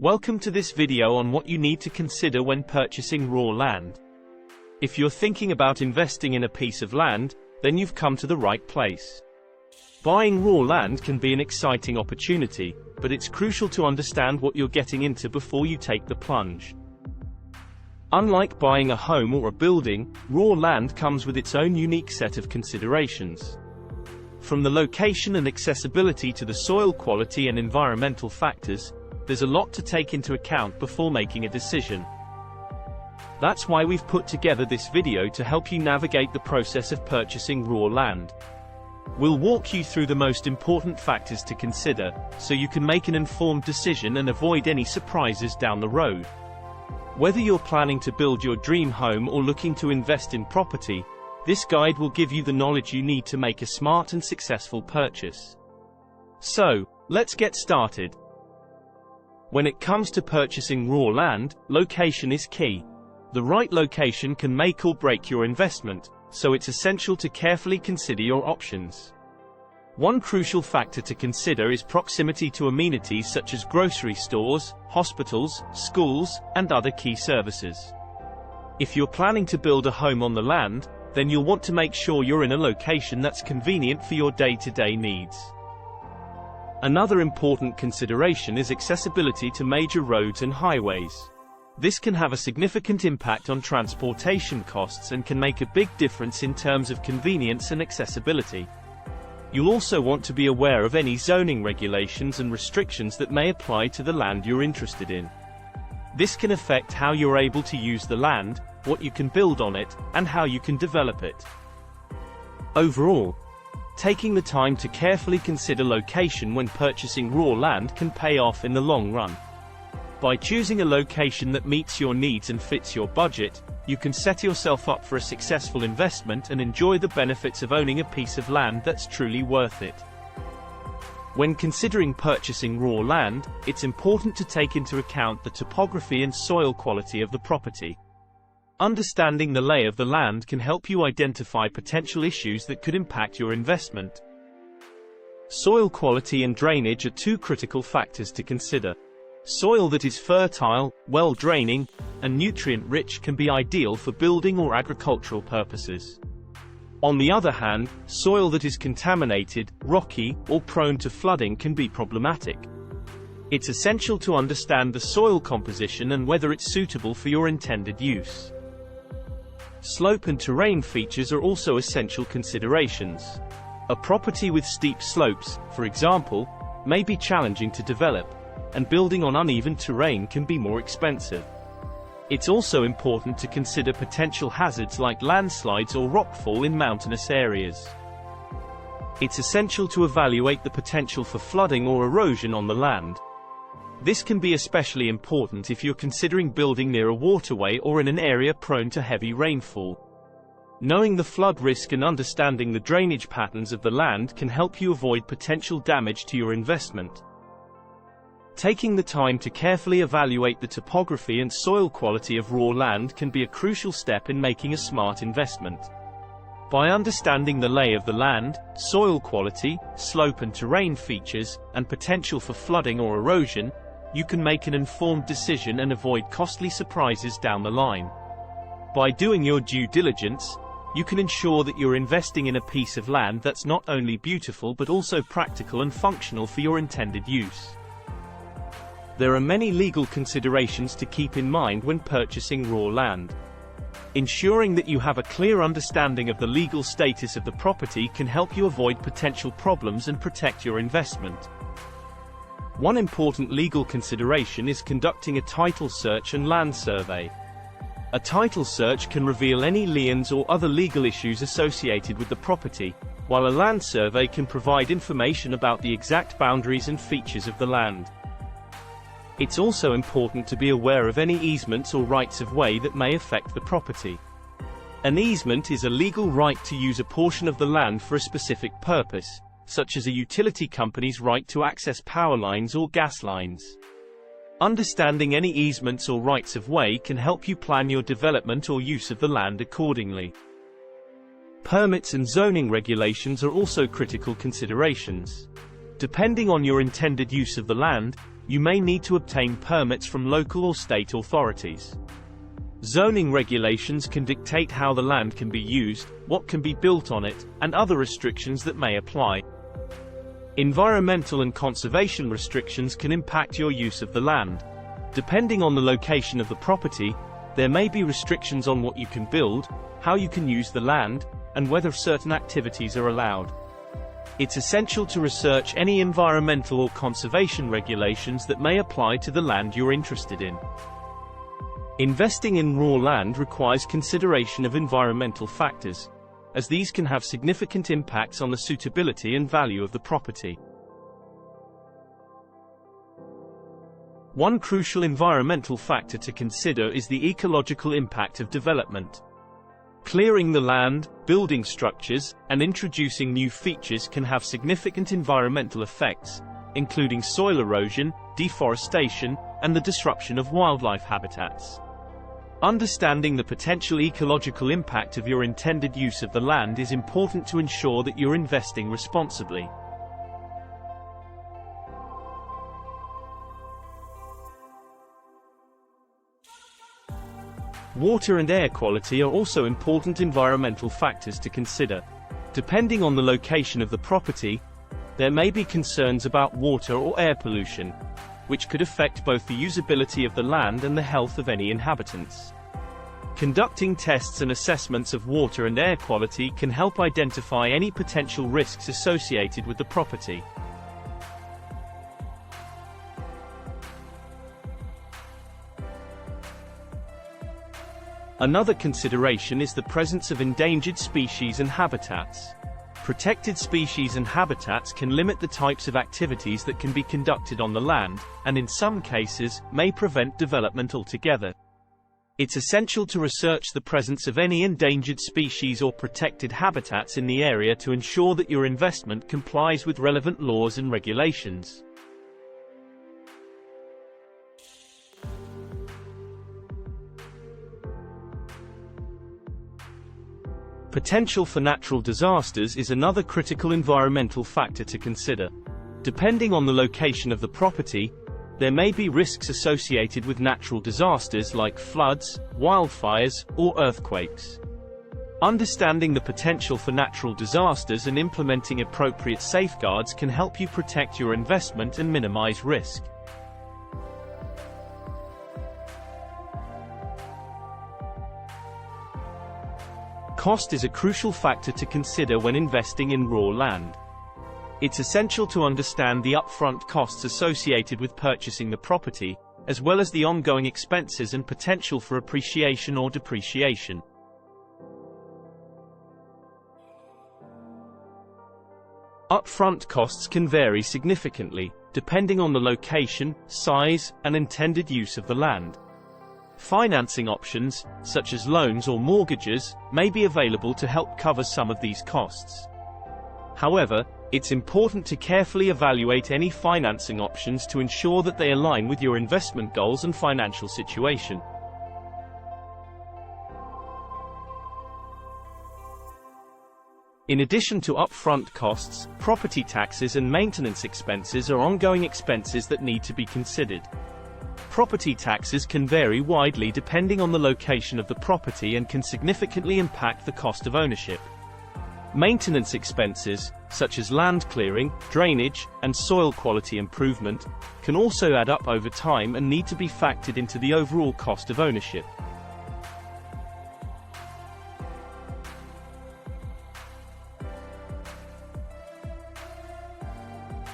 Welcome to this video on what you need to consider when purchasing raw land. If you're thinking about investing in a piece of land, then you've come to the right place. Buying raw land can be an exciting opportunity, but it's crucial to understand what you're getting into before you take the plunge. Unlike buying a home or a building, raw land comes with its own unique set of considerations. From the location and accessibility to the soil quality and environmental factors, there's a lot to take into account before making a decision. That's why we've put together this video to help you navigate the process of purchasing raw land. We'll walk you through the most important factors to consider, so you can make an informed decision and avoid any surprises down the road. Whether you're planning to build your dream home or looking to invest in property, this guide will give you the knowledge you need to make a smart and successful purchase. So, let's get started. When it comes to purchasing raw land, location is key. The right location can make or break your investment, so it's essential to carefully consider your options. One crucial factor to consider is proximity to amenities such as grocery stores, hospitals, schools, and other key services. If you're planning to build a home on the land, then you'll want to make sure you're in a location that's convenient for your day-to-day needs. Another important consideration is accessibility to major roads and highways. This can have a significant impact on transportation costs and can make a big difference in terms of convenience and accessibility. You'll also want to be aware of any zoning regulations and restrictions that may apply to the land you're interested in. This can affect how you're able to use the land, what you can build on it, and how you can develop it. Overall, taking the time to carefully consider location when purchasing raw land can pay off in the long run. By choosing a location that meets your needs and fits your budget, you can set yourself up for a successful investment and enjoy the benefits of owning a piece of land that's truly worth it. When considering purchasing raw land, it's important to take into account the topography and soil quality of the property. Understanding the lay of the land can help you identify potential issues that could impact your investment. Soil quality and drainage are two critical factors to consider. Soil that is fertile, well-draining, and nutrient-rich can be ideal for building or agricultural purposes. On the other hand, soil that is contaminated, rocky, or prone to flooding can be problematic. It's essential to understand the soil composition and whether it's suitable for your intended use. Slope and terrain features are also essential considerations. A property with steep slopes, for example, may be challenging to develop, and building on uneven terrain can be more expensive. It's also important to consider potential hazards like landslides or rockfall in mountainous areas. It's essential to evaluate the potential for flooding or erosion on the land. This can be especially important if you're considering building near a waterway or in an area prone to heavy rainfall. Knowing the flood risk and understanding the drainage patterns of the land can help you avoid potential damage to your investment. Taking the time to carefully evaluate the topography and soil quality of raw land can be a crucial step in making a smart investment. By understanding the lay of the land, soil quality, slope and terrain features, and potential for flooding or erosion, you can make an informed decision and avoid costly surprises down the line. By doing your due diligence, you can ensure that you're investing in a piece of land that's not only beautiful but also practical and functional for your intended use. There are many legal considerations to keep in mind when purchasing raw land. Ensuring that you have a clear understanding of the legal status of the property can help you avoid potential problems and protect your investment. One important legal consideration is conducting a title search and land survey. A title search can reveal any liens or other legal issues associated with the property, while a land survey can provide information about the exact boundaries and features of the land. It's also important to be aware of any easements or rights of way that may affect the property. An easement is a legal right to use a portion of the land for a specific purpose, such as a utility company's right to access power lines or gas lines. Understanding any easements or rights of way can help you plan your development or use of the land accordingly. Permits and zoning regulations are also critical considerations. Depending on your intended use of the land, you may need to obtain permits from local or state authorities. Zoning regulations can dictate how the land can be used, what can be built on it, and other restrictions that may apply. Environmental and conservation restrictions can impact your use of the land. Depending on the location of the property, there may be restrictions on what you can build, how you can use the land, and whether certain activities are allowed. It's essential to research any environmental or conservation regulations that may apply to the land you're interested in. Investing in raw land requires consideration of environmental factors, as these can have significant impacts on the suitability and value of the property. One crucial environmental factor to consider is the ecological impact of development. Clearing the land, building structures, and introducing new features can have significant environmental effects, including soil erosion, deforestation, and the disruption of wildlife habitats. Understanding the potential ecological impact of your intended use of the land is important to ensure that you're investing responsibly. Water and air quality are also important environmental factors to consider. Depending on the location of the property, there may be concerns about water or air pollution, which could affect both the usability of the land and the health of any inhabitants. Conducting tests and assessments of water and air quality can help identify any potential risks associated with the property. Another consideration is the presence of endangered species and habitats. Protected species and habitats can limit the types of activities that can be conducted on the land, and in some cases, may prevent development altogether. It's essential to research the presence of any endangered species or protected habitats in the area to ensure that your investment complies with relevant laws and regulations. Potential for natural disasters is another critical environmental factor to consider. Depending on the location of the property, there may be risks associated with natural disasters like floods, wildfires, or earthquakes. Understanding the potential for natural disasters and implementing appropriate safeguards can help you protect your investment and minimize risk. Cost is a crucial factor to consider when investing in raw land. It's essential to understand the upfront costs associated with purchasing the property, as well as the ongoing expenses and potential for appreciation or depreciation. Upfront costs can vary significantly, depending on the location, size, and intended use of the land. Financing options, such as loans or mortgages, may be available to help cover some of these costs. However, it's important to carefully evaluate any financing options to ensure that they align with your investment goals and financial situation. In addition to upfront costs, property taxes and maintenance expenses are ongoing expenses that need to be considered. Property taxes can vary widely depending on the location of the property and can significantly impact the cost of ownership. Maintenance expenses, such as land clearing, drainage, and soil quality improvement, can also add up over time and need to be factored into the overall cost of ownership.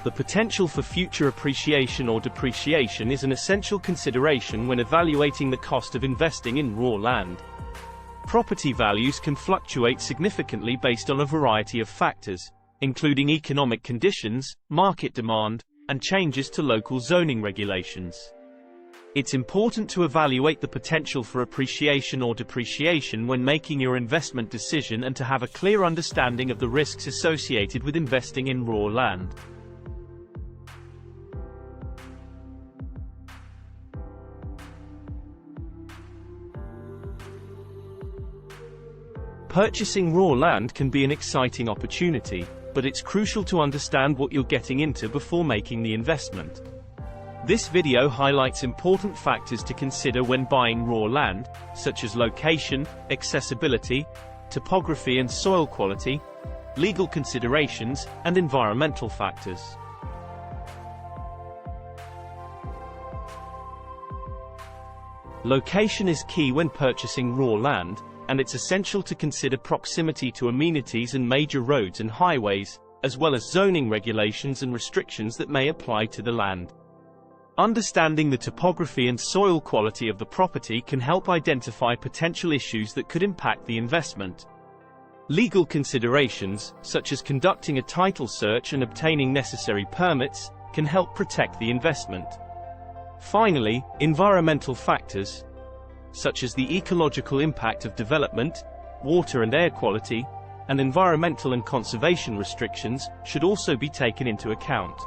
The potential for future appreciation or depreciation is an essential consideration when evaluating the cost of investing in raw land. Property values can fluctuate significantly based on a variety of factors, including economic conditions, market demand, and changes to local zoning regulations. It's important to evaluate the potential for appreciation or depreciation when making your investment decision and to have a clear understanding of the risks associated with investing in raw land. Purchasing raw land can be an exciting opportunity, but it's crucial to understand what you're getting into before making the investment. This video highlights important factors to consider when buying raw land, such as location, accessibility, topography and soil quality, legal considerations, and environmental factors. Location is key when purchasing raw land, and it's essential to consider proximity to amenities and major roads and highways, as well as zoning regulations and restrictions that may apply to the land. Understanding the topography and soil quality of the property can help identify potential issues that could impact the investment. Legal considerations, such as conducting a title search and obtaining necessary permits, can help protect the investment. Finally, environmental factors, such as the ecological impact of development, water and air quality, and environmental and conservation restrictions, should also be taken into account.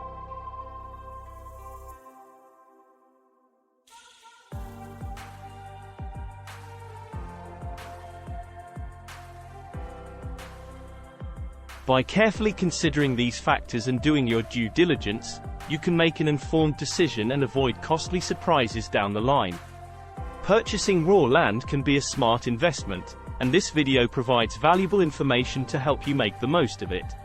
By carefully considering these factors and doing your due diligence, you can make an informed decision and avoid costly surprises down the line. Purchasing raw land can be a smart investment, and this video provides valuable information to help you make the most of it.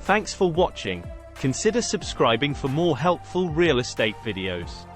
Thanks for watching. Consider subscribing for more helpful real estate videos.